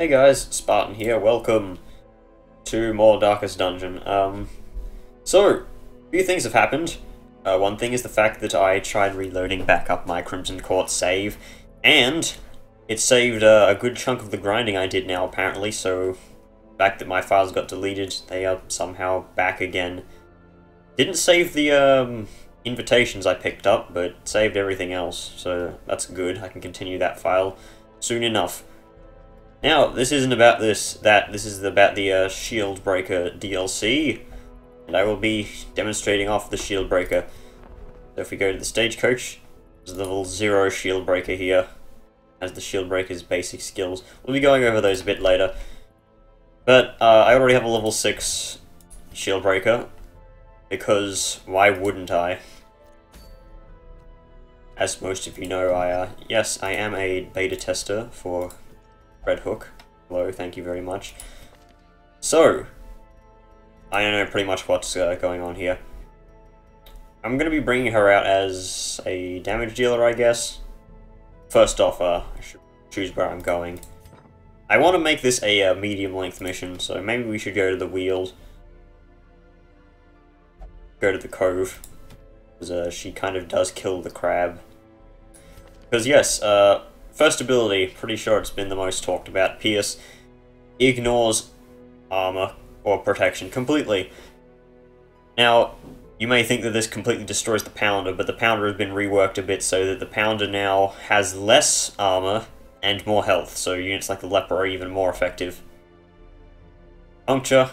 Hey guys, Spartan here, welcome to more Darkest Dungeon. So, a few things have happened. One thing is the fact that I tried reloading back up my Crimson Court save, and it saved a good chunk of the grinding I did now, apparently, so the fact that my files got deleted, they are somehow back again. Didn't save the invitations I picked up, but saved everything else, so that's good. I can continue that file soon enough. Now, this isn't about this is about the Shieldbreaker DLC, and I will be demonstrating off the Shieldbreaker. So if we go to the stagecoach, there's level 0 Shieldbreaker here, as the Shieldbreaker's basic skills. We'll be going over those a bit later. But I already have a level 6 Shieldbreaker, because why wouldn't I? As most of you know, yes, I am a beta tester for Red Hook. Hello, thank you very much. So, I know pretty much what's going on here. I'm going to be bringing her out as a damage dealer, I guess. First off, I should choose where I'm going. I want to make this a medium-length mission, so maybe we should go to the Weald. Go to the Cove, because she kind of does kill the crab. Because yes, first ability, pretty sure it's been the most talked about, Pierce, ignores armor or protection completely. Now, you may think that this completely destroys the Pounder, but the Pounder has been reworked a bit so that the Pounder now has less armor and more health, so units like the Leper are even more effective. Puncture,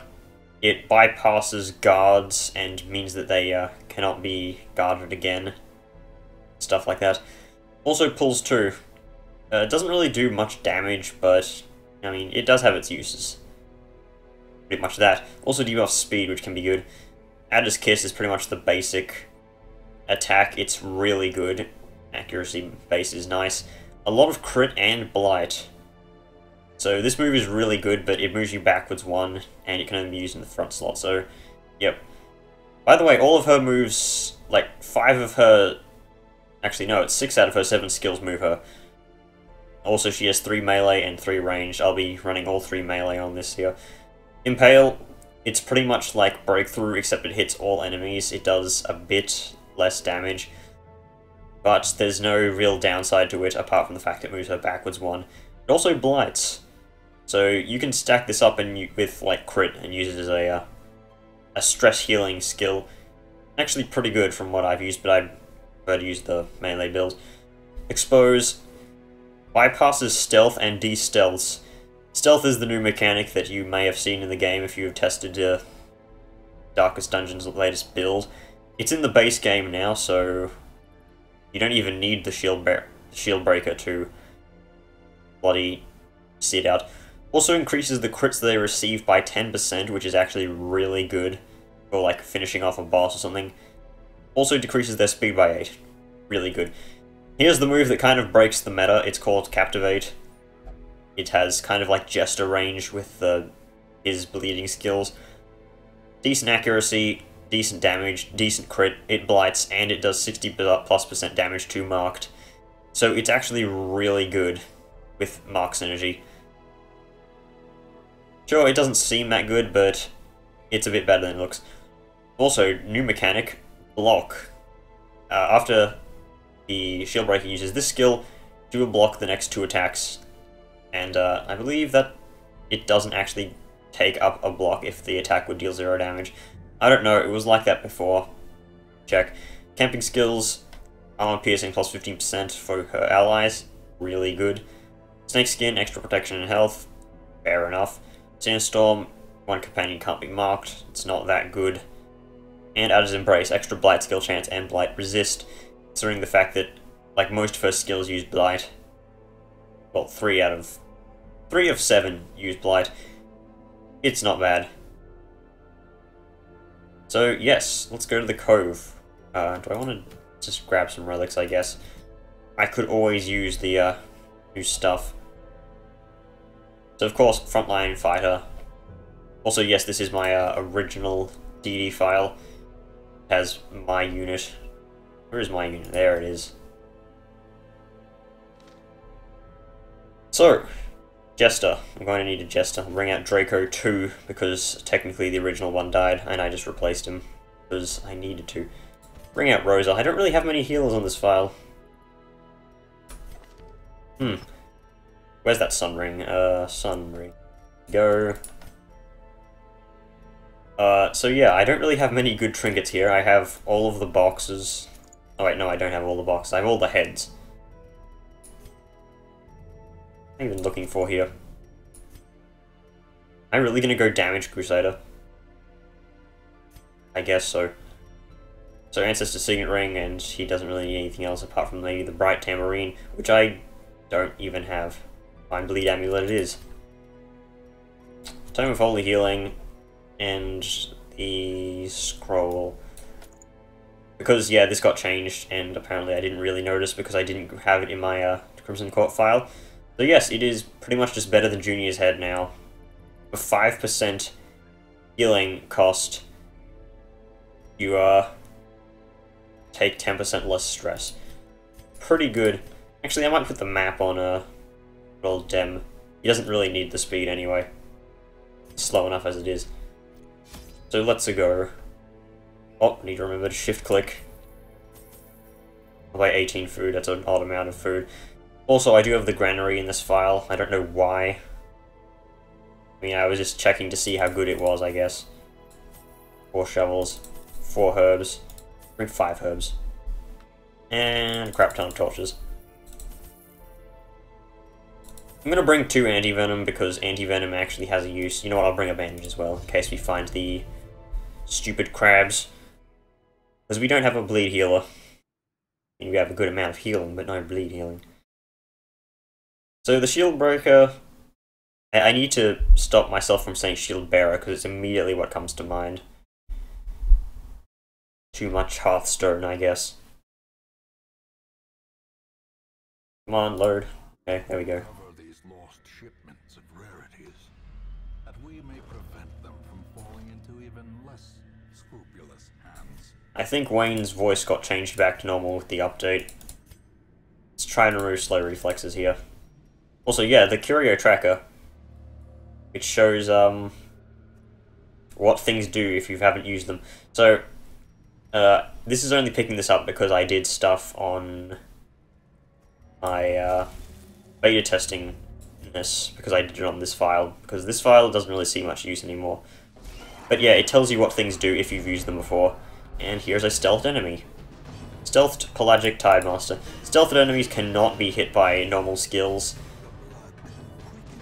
it bypasses guards and means that they cannot be guarded again. Stuff like that. Also pulls 2. It doesn't really do much damage, but, I mean, it does have its uses. Pretty much that. Also debuffs speed, which can be good. Adder's Kiss is pretty much the basic attack. It's really good. Accuracy base is nice. A lot of crit and blight. So this move is really good, but it moves you backwards 1, and it can only be used in the front slot, so, yep. By the way, all of her moves, like, 5 of her... Actually, no, it's 6 out of her 7 skills move her. Also, she has 3 melee and 3 ranged. I'll be running all 3 melee on this here. Impale, it's pretty much like Breakthrough, except it hits all enemies. It does a bit less damage, but there's no real downside to it, apart from the fact it moves her backwards 1. It also blights, so you can stack this up with like crit and use it as a stress healing skill. Actually pretty good from what I've used, but I prefer to use the melee build. Expose bypasses stealth and de-stealths. Stealth is the new mechanic that you may have seen in the game if you have tested Darkest Dungeon's latest build. It's in the base game now, so you don't even need the Shieldbreaker to bloody sit out. Also increases the crits that they receive by 10%, which is actually really good for like finishing off a boss or something. Also decreases their speed by 8. Really good. Here's the move that kind of breaks the meta. It's called Captivate. It has kind of like Jester range with his bleeding skills. Decent accuracy, decent damage, decent crit, it blights, and it does 60+% damage to marked. So it's actually really good with mark synergy. Sure, it doesn't seem that good, but it's a bit better than it looks. Also, new mechanic, block. After the Shieldbreaker uses this skill, do a block the next 2 attacks. And I believe that it doesn't actually take up a block if the attack would deal 0 damage. I don't know, it was like that before. Check. Camping skills, armor piercing plus 15% for her allies, really good. Snake skin, extra protection and health, fair enough. Sandstorm, 1 companion can't be marked, it's not that good. And Adder's Embrace, extra blight skill chance and blight resist, considering the fact that, like, most of her skills use blight. Well, 3 of 7 use blight. It's not bad. So, yes, let's go to the Cove. Do I want to just grab some relics, I guess? I could always use the new stuff. So, of course, frontline fighter. Also, yes, this is my original DD file. It has my unit. Where is my unit? There it is. So, Jester. I'm going to need a Jester. I'll bring out Draco 2, because technically the original one died, and I just replaced him, because I needed to. Bring out Rosa. I don't really have many healers on this file. Where's that Sun Ring? Sun Ring. Go. So yeah, I don't really have many good trinkets here. I have all of the boxes. Oh wait, no, I don't have all the boxes. I have all the heads. What am I even looking for here? Am I really gonna go damage Crusader? I guess so. So Ancestor Signet Ring, and he doesn't really need anything else apart from maybe the Bright Tamarine, which I don't even have. Mind Bleed Amulet it is. Tome of Holy Healing, and the scroll. Because, yeah, this got changed, and apparently I didn't really notice because I didn't have it in my Crimson Court file. So yes, it is pretty much just better than Junior's Head now. For 5% healing cost, you take 10% less stress. Pretty good. Actually, I might put the map on old Dem. He doesn't really need the speed anyway. It's slow enough as it is. So let's go. Oh, I need to remember to shift click. I'll buy 18 food, that's an odd amount of food. Also, I do have the granary in this file. I don't know why. I mean, I was just checking to see how good it was, I guess. 4 shovels, 4 herbs. Bring 5 herbs. And a crap ton of torches. I'm gonna bring 2 anti-venom because anti-venom actually has a use. You know what, I'll bring a bandage as well, in case we find the stupid crabs. Because we don't have a bleed healer. I mean, we have a good amount of healing, but no bleed healing. So the Shieldbreaker, I need to stop myself from saying Shield Bearer because it's immediately what comes to mind. Too much Hearthstone, I guess. Come on, load. Okay, there we go. These lost shipments of rarities, that we may prevent them from falling into even less scrupulous hands. I think Wayne's voice got changed back to normal with the update. Let's try and remove slow reflexes here. Also, yeah, the Curio Tracker. It shows what things do if you haven't used them. So, this is only picking this up because I did stuff on my beta testing in this, because I did it on this file, because this file doesn't really see much use anymore. But yeah, it tells you what things do if you've used them before. And here's a stealthed enemy. Stealthed Pelagic Tidemaster. Stealthed enemies cannot be hit by normal skills,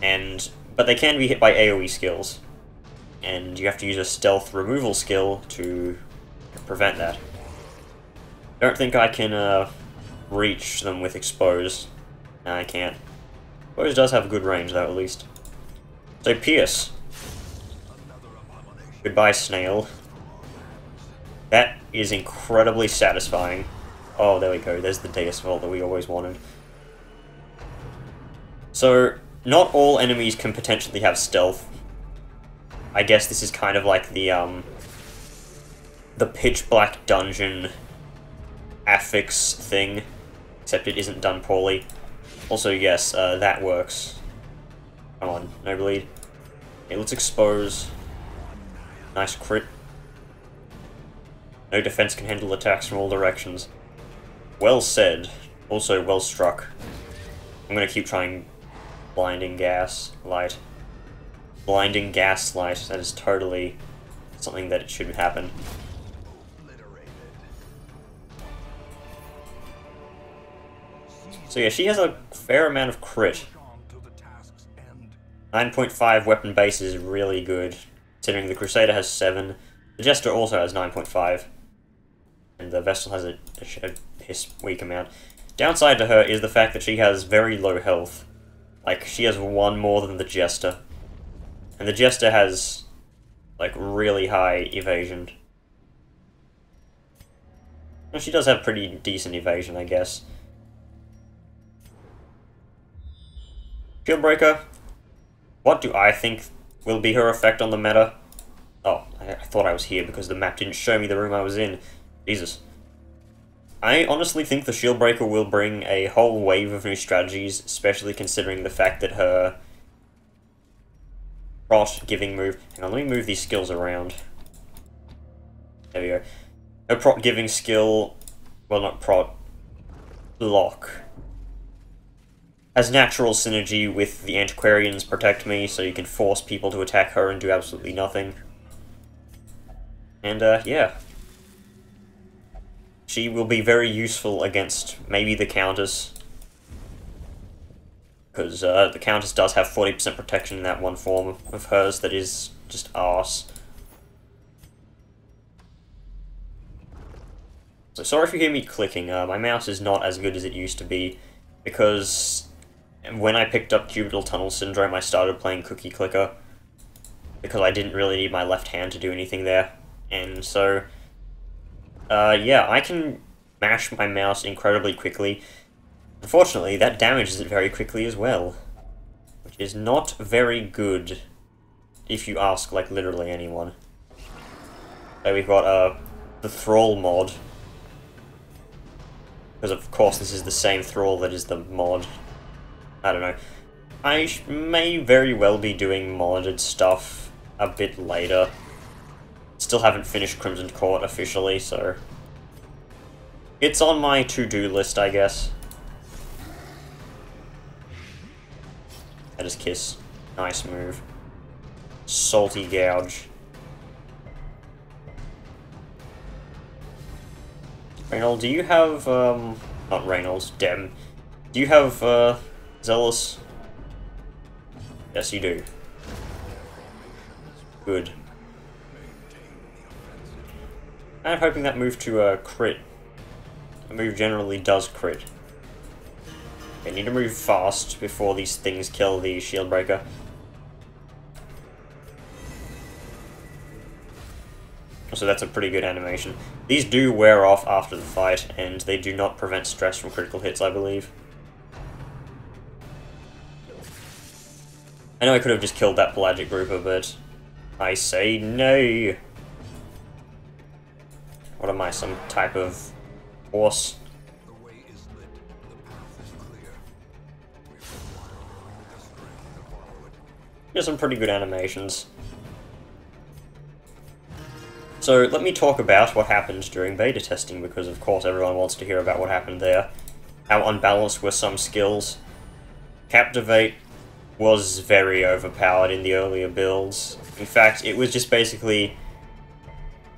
but they can be hit by AoE skills. And you have to use a stealth removal skill to prevent that. Don't think I can reach them with Expose. No, I can't. Expose does have good range though, at least. So Pierce. Goodbye, Snail. That is incredibly satisfying. Oh, there we go. There's the Deus Vault that we always wanted. So, not all enemies can potentially have stealth. I guess this is kind of like the pitch black dungeon affix thing, except it isn't done poorly. Also, yes, that works. Come on, no bleed. Okay, let's expose. Nice crit. No defense can handle attacks from all directions. Well said. Also, well struck. I'm gonna keep trying Blinding Gas Light. Blinding Gaslight. That is totally something that it should happen. So yeah, she has a fair amount of crit. 9.5 weapon base is really good, considering the Crusader has 7. The Jester also has 9.5. And the Vestal has a piss weak amount. Downside to her is the fact that she has very low health. Like, she has 1 more than the Jester. And the Jester has, like, really high evasion. Well, she does have pretty decent evasion, I guess. Shieldbreaker. What do I think will be her effect on the meta? Oh, I thought I was here because the map didn't show me the room I was in. Jesus. I honestly think the Shieldbreaker will bring a whole wave of new strategies, especially considering the fact that her prot giving move. Hang on, let me move these skills around. There we go. No prot giving skill, well not prot, block. Has natural synergy with the Antiquarian's Protect Me, so you can force people to attack her and do absolutely nothing. And yeah. She will be very useful against maybe the Countess. Because the Countess does have 40% protection in that one form of hers that is just arse. So sorry if you hear me clicking, my mouse is not as good as it used to be, because when I picked up Cubital Tunnel Syndrome I started playing Cookie Clicker, because I didn't really need my left hand to do anything there, and so, yeah, I can mash my mouse incredibly quickly. Unfortunately, that damages it very quickly as well, which is not very good, if you ask, like, literally anyone. So we've got, the Thrall mod, because of course this is the same Thrall that is the mod. I don't know. I may very well be doing modded stuff a bit later. Still haven't finished Crimson Court officially, so... it's on my to-do list, I guess. That is Kiss. Nice move. Salty Gouge. Reynolds, do you have, not Reynolds, Dem. Do you have, Zealous? Yes, you do. Good. I'm hoping that move to, crit. The move generally does crit. I need to move fast before these things kill the Shieldbreaker. So that's a pretty good animation. These do wear off after the fight, and they do not prevent stress from critical hits, I believe. I know I could have just killed that pelagic grouper, but I say no. What am I, some type of horse? Here's some pretty good animations. So let me talk about what happened during beta testing, because of course everyone wants to hear about what happened there. How unbalanced were some skills. Captivate was very overpowered in the earlier builds. In fact, it was just basically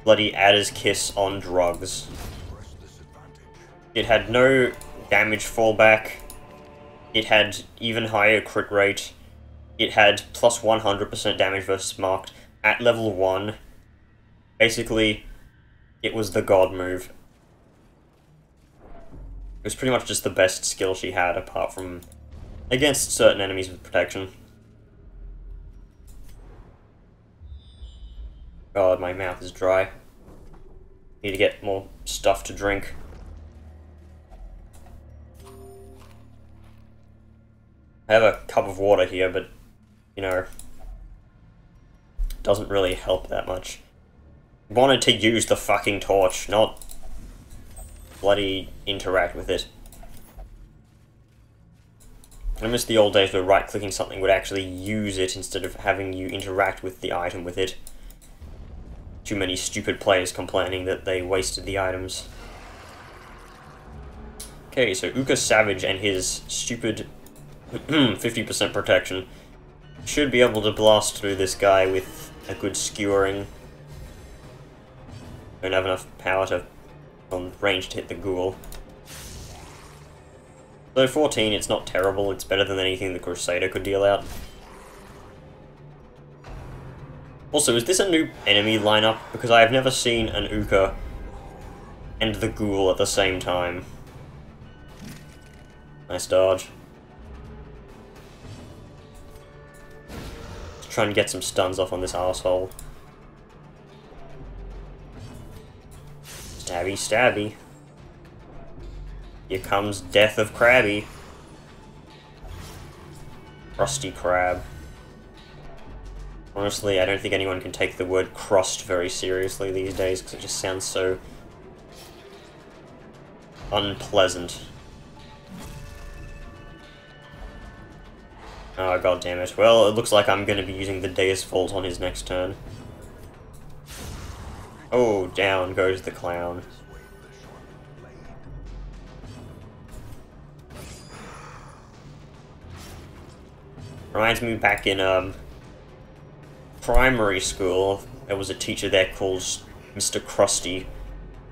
bloody Adder's Kiss on drugs. It had no damage fallback. It had even higher crit rate. It had plus 100% damage versus marked at level 1. Basically, it was the god move. It was pretty much just the best skill she had, apart from against certain enemies with protection. God, my mouth is dry. Need to get more stuff to drink. I have a cup of water here, but, you know, doesn't really help that much. Wanted to use the fucking torch, not bloody interact with it. I miss the old days where right-clicking something would actually use it instead of having you interact with the item with it. Too many stupid players complaining that they wasted the items. Okay, so Uka Savage and his stupid 50% protection should be able to blast through this guy with a good skewering. Don't have enough power to on range to hit the ghoul. So 14, it's not terrible, it's better than anything the Crusader could deal out. Also, is this a new enemy lineup? Because I have never seen an Uka and the ghoul at the same time. Nice dodge. Just trying to get some stuns off on this arsehole. Stabby, stabby. Here comes Death of Krabby. Rusty Crab. Honestly, I don't think anyone can take the word crust very seriously these days, because it just sounds so unpleasant. Oh, god damn it. Well, it looks like I'm going to be using the Deus Vault on his next turn. Oh, down goes the clown. Reminds me back in primary school, there was a teacher there called Mr. Krusty,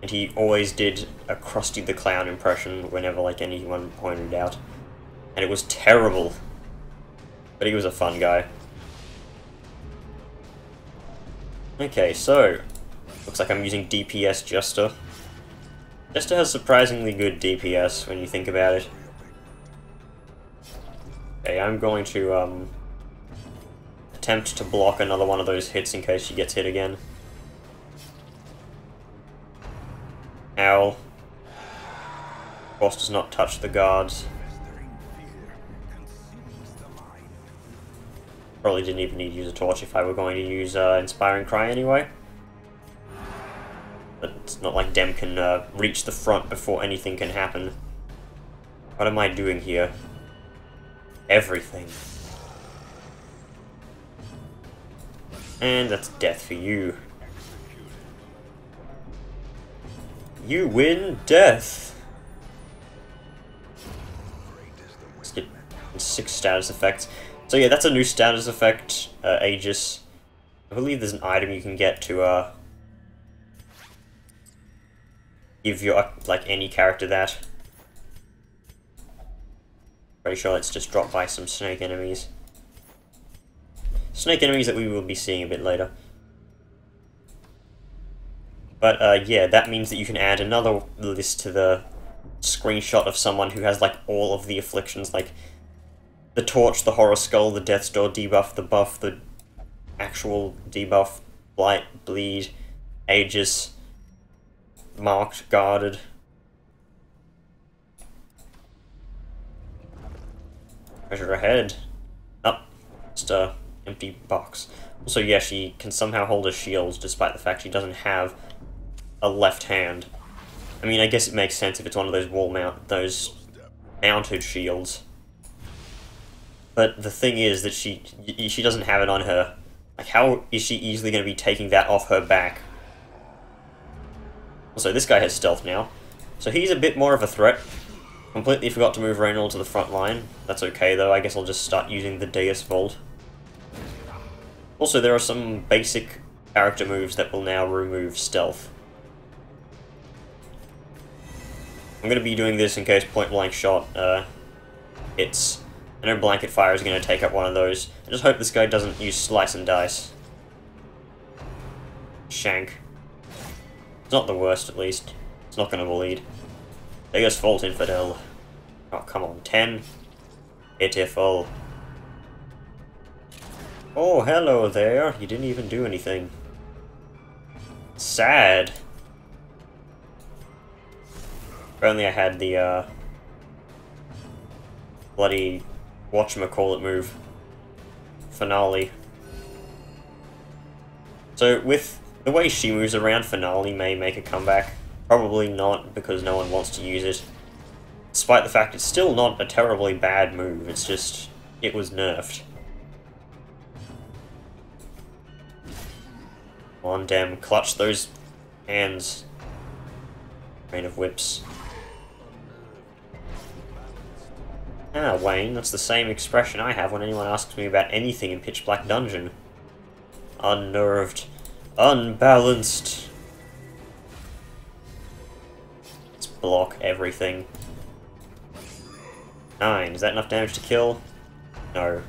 and he always did a Krusty the Clown impression whenever like anyone pointed it out, and it was terrible, but he was a fun guy. Okay, so looks like I'm using DPS Jester. Jester has surprisingly good DPS when you think about it. Okay, I'm going to attempt to block another one of those hits in case she gets hit again. Ow. Of course does not touch the guards. Probably didn't even need to use a torch if I were going to use Inspiring Cry anyway. But it's not like Dem can reach the front before anything can happen. What am I doing here? Everything. And that's death for you. You win death! Let's get 6 status effects. So yeah, that's a new status effect, Aegis. I believe there's an item you can get to give your, like, any character that. Pretty sure it's just dropped by some snake enemies. Snake enemies that we will be seeing a bit later. But yeah, that means that you can add another list to the screenshot of someone who has like all of the afflictions, like the Torch, the Horror Skull, the Death's Door debuff, the buff, the actual debuff, Blight, Bleed, Aegis, Marked, Guarded. Treasure ahead. Oh, just a empty box. Also, yeah, she can somehow hold a shield despite the fact she doesn't have a left hand. I mean, I guess it makes sense if it's one of those those mounted shields. But the thing is that she doesn't have it on her. Like, how is she easily going to be taking that off her back? Also, this guy has stealth now, so he's a bit more of a threat. Completely forgot to move Reynolds to the front line. That's okay though, I guess I'll just start using the Deus Vault. Also, there are some basic character moves that will now remove stealth. I'm going to be doing this in case point blank shot hits. I know blanket fire is going to take up one of those. I just hope this guy doesn't use slice and dice. Shank. It's not the worst, at least. It's not going to bleed. Deus Vault Infidel. Oh, come on. 10. Pitiful. Oh, hello there. You didn't even do anything. Sad. If only I had the, bloody whatchamacallit move. Finale. So, with the way she moves around, Finale may make a comeback. Probably not, because no one wants to use it. Despite the fact it's still not a terribly bad move, it's just, it was nerfed. Come on, Dem, clutch those hands. Rain of Whips. Ah, Wayne, that's the same expression I have when anyone asks me about anything in Pitch Black Dungeon. Unnerved. Unbalanced. Let's block everything. 9. Is that enough damage to kill? No.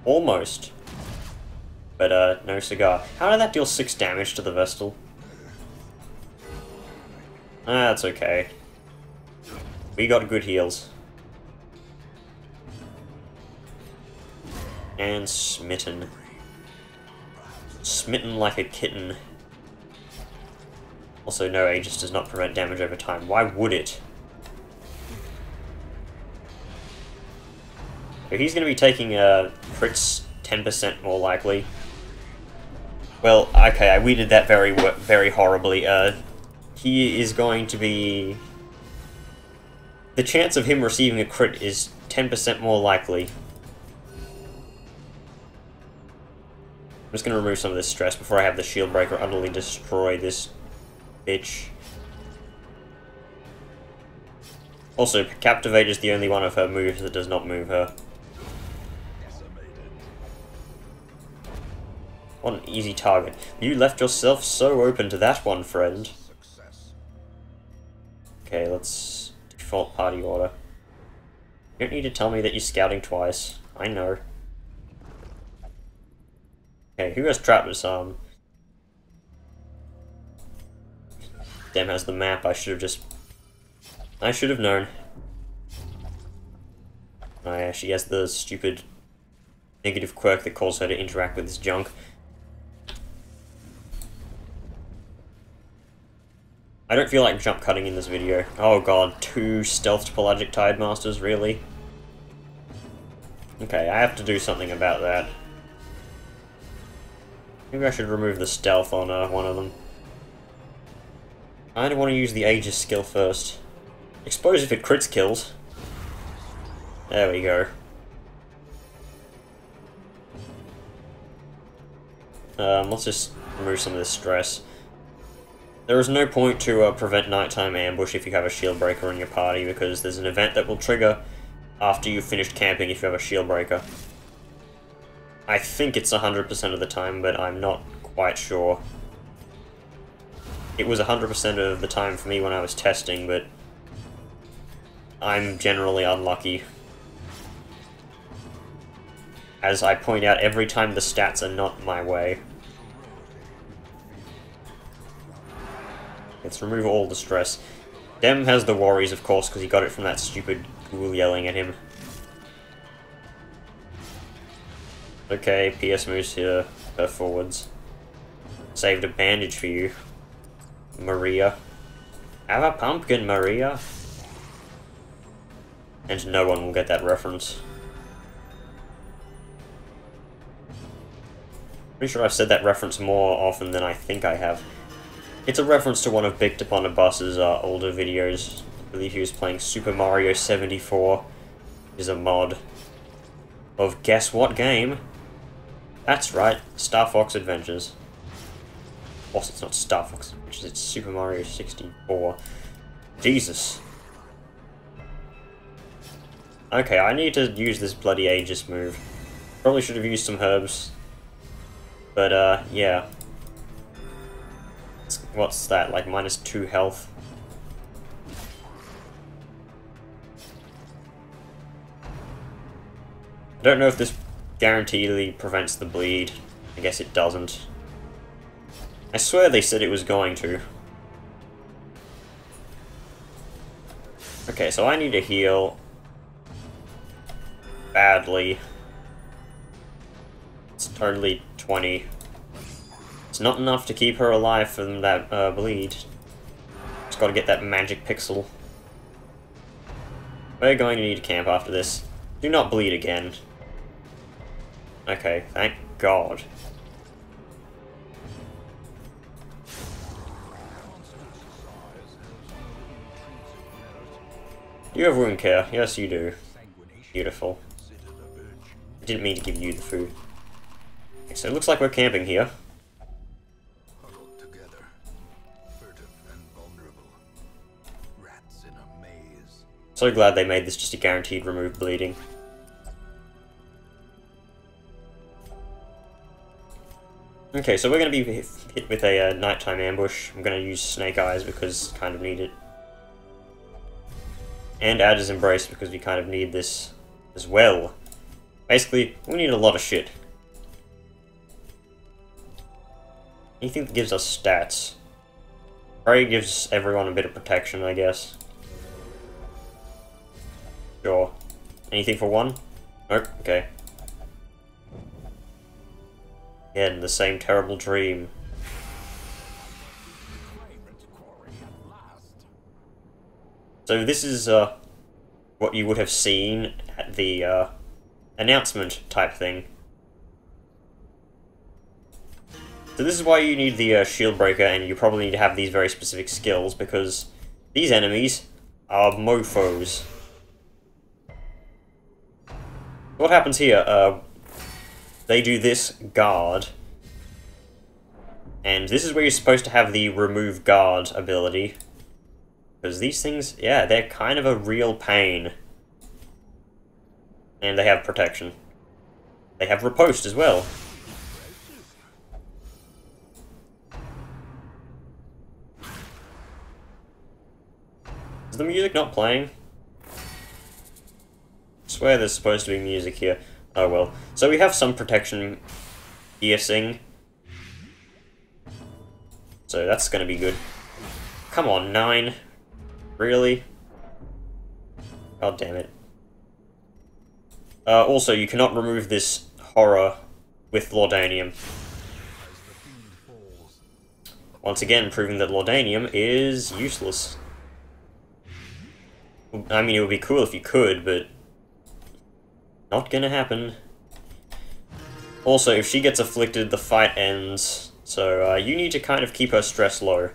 Almost. But, no cigar. How did that deal 6 damage to the Vestal? Ah, that's okay. We got good heals. And smitten. Smitten like a kitten. Also, no, Aegis does not prevent damage over time. Why would it? So he's going to be taking crits 10% more likely. Well, okay, I weeded that very horribly. He is going to be... The chance of him receiving a crit is 10% more likely. just gonna remove some of this stress before I have the Shieldbreaker utterly destroy this bitch. Also, Captivate is the only one of her moves that does not move her. What an easy target. You left yourself so open to that one, friend. Okay, let's default party order. You don't need to tell me that you're scouting twice. I know. Okay, who has trap disarm? Dem has the map. I should have known. Oh yeah, she has the stupid negative quirk that calls her to interact with this junk. I don't feel like jump cutting in this video. Oh god, 2 stealthed pelagic tidemasters, really? Okay, I have to do something about that. Maybe I should remove the stealth on one of them. I don't want to use the Aegis skill first. Expose if it crits kills. There we go. Let's just remove some of this stress. There is no point to prevent nighttime ambush if you have a Shieldbreaker in your party, because there's an event that will trigger after you've finished camping if you have a Shieldbreaker. I think it's 100% of the time, but I'm not quite sure. It was 100% of the time for me when I was testing, but I'm generally unlucky. As I point out every time, the stats are not my way. Let's remove all the stress. Dem has the worries, of course, because he got it from that stupid ghoul yelling at him. Okay, PS moves here, her forwards. Saved a bandage for you, Maria. Have a pumpkin, Maria. And no one will get that reference. Pretty sure I've said that reference more often than I think I have. It's a reference to one of Bicked Upon a Bus's older videos. I believe he was playing Super Mario 74. It is a mod of guess what game? That's right, Star Fox Adventures. Of course it's not Star Fox Adventures, it's Super Mario 64. Jesus. Okay, I need to use this bloody Aegis move. Probably should have used some herbs. But, yeah. What's that, like -2 health? I don't know if this guaranteedly prevents the bleed. I guess it doesn't. I swear they said it was going to. Okay, so I need to heal badly. It's totally 20. It's not enough to keep her alive from that bleed. Just gotta get that magic pixel. We're going to need to camp after this. Do not bleed again. Okay, thank God. Do you have wound care? Yes, you do. Beautiful. I didn't mean to give you the food. Okay, so it looks like we're camping here. So glad they made this just a guaranteed remove bleeding. Okay, so we're going to be hit with a nighttime ambush. I'm going to use Snake Eyes because kind of need it. And Adder's Embrace because we kind of need this as well. Basically, we need a lot of shit. Anything that gives us stats. Prey gives everyone a bit of protection, I guess. Sure. Anything for 1? Nope, okay. Again, the same terrible dream. So this is what you would have seen at the announcement type thing. So this is why you need the Shieldbreaker, and you probably need to have these very specific skills, because these enemies are mofos. What happens here? They do this, guard, And this is where you're supposed to have the remove guard ability. Because these things, yeah, they're kind of a real pain. And they have protection. They have riposte as well. Is the music not playing? I swear there's supposed to be music here. Oh well. So we have some protection piercing. So that's gonna be good. Come on, 9. Really? God damn it. Also, you cannot remove this horror with Laudanium. Once again, proving that Laudanium is useless. I mean, it would be cool if you could, but not gonna happen. Also, if she gets afflicted, the fight ends, so you need to kind of keep her stress low.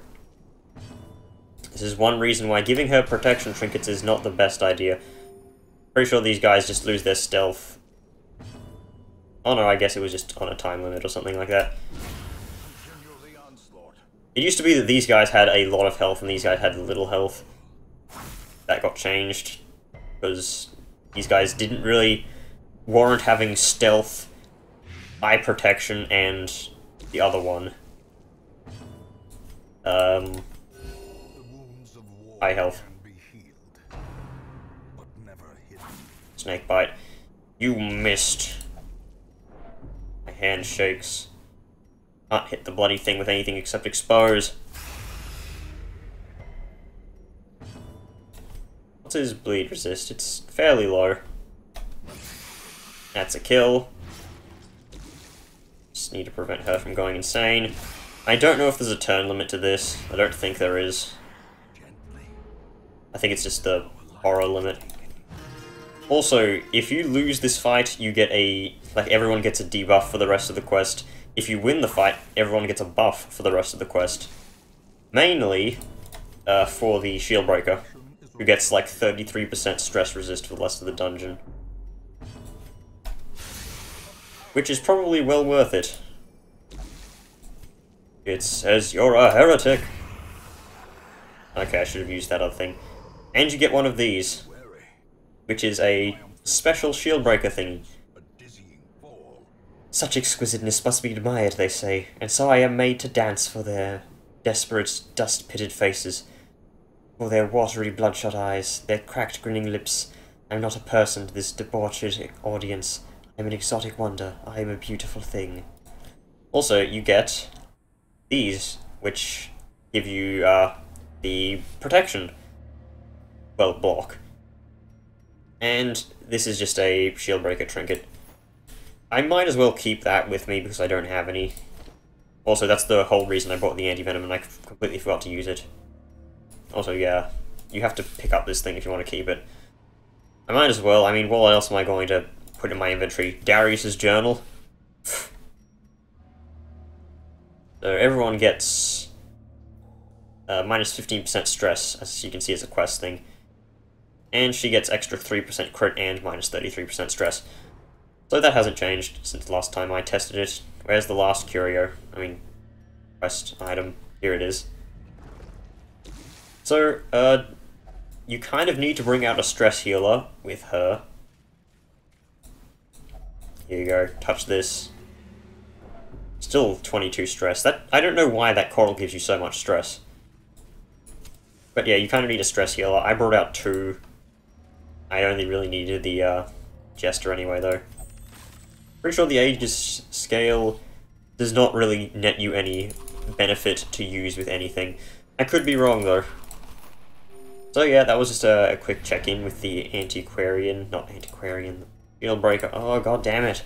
This is one reason why giving her protection trinkets is not the best idea. Pretty sure these guys just lose their stealth. Oh no, I guess it was just on a time limit or something like that. It used to be that these guys had a lot of health and these guys had little health. That got changed, because these guys didn't really warrant having stealth, eye protection, and the other one. Eye health. Snake bite. You missed. My hand shakes. Can't hit the bloody thing with anything except expose. What's his bleed resist? It's fairly low. That's a kill. Just need to prevent her from going insane. I don't know if there's a turn limit to this. I don't think there is. I think it's just the horror limit. Also, if you lose this fight, you get a... like, everyone gets a debuff for the rest of the quest. If you win the fight, everyone gets a buff for the rest of the quest. Mainly, for the Shieldbreaker, who gets, like, 33% stress resist for the rest of the dungeon. Which is probably well worth it. It says you're a heretic. Okay, I should have used that other thing. And you get one of these, which is a special Shieldbreaker thing. Such exquisiteness must be admired, they say, and so I am made to dance for their desperate, dust-pitted faces, for their watery, bloodshot eyes, their cracked, grinning lips. I am not a person to this debauched audience. I am an exotic wonder. I am a beautiful thing. Also, you get these, which give you, the protection. Well, block. And this is just a Shieldbreaker trinket. I might as well keep that with me because I don't have any. Also, that's the whole reason I bought the anti-venom and I completely forgot to use it. Also, yeah, you have to pick up this thing if you want to keep it. I might as well. I mean, what else am I going to put in my inventory? Darius's journal? So everyone gets minus 15% stress, as you can see, it's a quest thing. And she gets extra 3% crit and minus 33% stress. So that hasn't changed since the last time I tested it. Where's the last curio? I mean, quest item. Here it is. So, you kind of need to bring out a stress healer with her. Here you go, touch this. Still 22 stress. That I don't know why that coral gives you so much stress. But yeah, you kind of need a stress healer. I brought out 2. I only really needed the Jester anyway, though. Pretty sure the Aegis scale does not really net you any benefit to use with anything. I could be wrong, though. So yeah, that was just a quick check-in with the Antiquarian, not Antiquarian, Shieldbreaker. Oh, god damn it.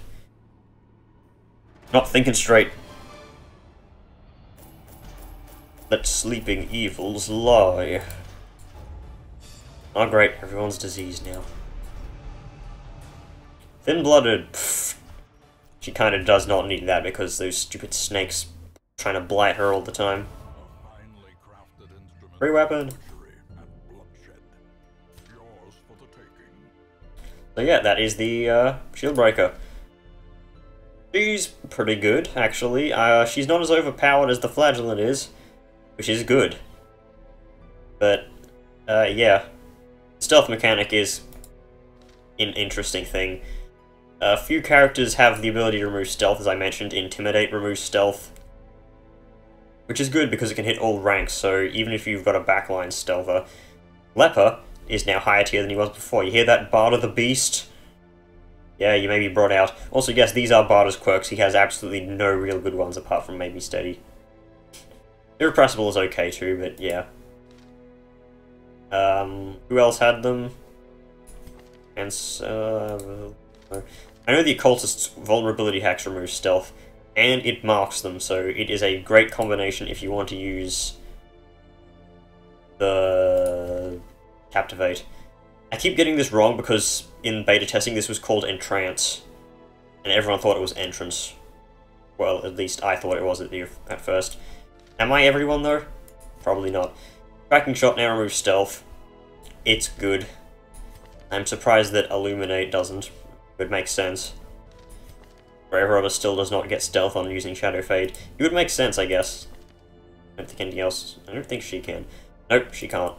Not thinking straight. Let sleeping evils lie. Oh great, everyone's diseased now. Thin-blooded. She kind of does not need that because those stupid snakes trying to blight her all the time. Free weapon. So yeah, that is the Shieldbreaker. She's pretty good, actually. She's not as overpowered as the Flagellant is, which is good. But, yeah. Stealth mechanic is an interesting thing. A few characters have the ability to remove stealth, as I mentioned. Intimidate removes stealth, which is good because it can hit all ranks, so even if you've got a backline stealther. Leper is now higher tier than he was before. You hear that, Bard of the Beast? Yeah, you may be brought out. Also, yes, these are Bardo's quirks. He has absolutely no real good ones apart from maybe Steady. Irrepressible is okay too, but yeah. Who else had them? And I know the Occultist's vulnerability hacks remove stealth, and it marks them, so it is a great combination if you want to use the Captivate. I keep getting this wrong because in beta testing this was called Entrance, and everyone thought it was Entrance. Well, at least I thought it was at first. Am I everyone though? Probably not. Tracking Shot now removes stealth. It's good. I'm surprised that Illuminate doesn't. It makes sense. Brave Rubber still does not get stealth on using Shadow Fade. It would make sense, I guess. I don't think anything else. I don't think she can. Nope, she can't.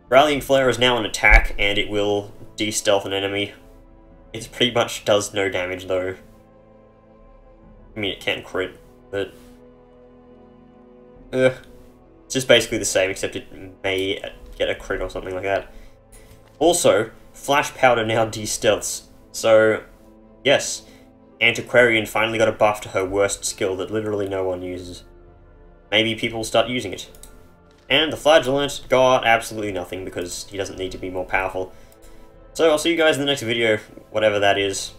Rallying Flare is now an attack, and it will de-stealth an enemy. It pretty much does no damage, though. I mean, it can crit, but... it's just basically the same, except it may get a crit or something like that. Also, Flash Powder now de-stealths, so... yes, Antiquarian finally got a buff to her worst skill that literally no one uses. Maybe people start using it. And the Flagellant got absolutely nothing because he doesn't need to be more powerful. So I'll see you guys in the next video, whatever that is.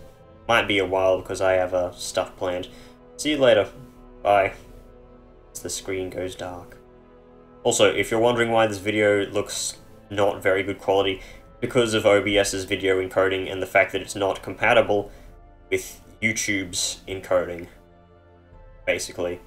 Might be a while because I have stuff planned. See you later. Bye. As the screen goes dark. Also, if you're wondering why this video looks not very good quality, because of OBS's video encoding and the fact that it's not compatible with YouTube's encoding, basically.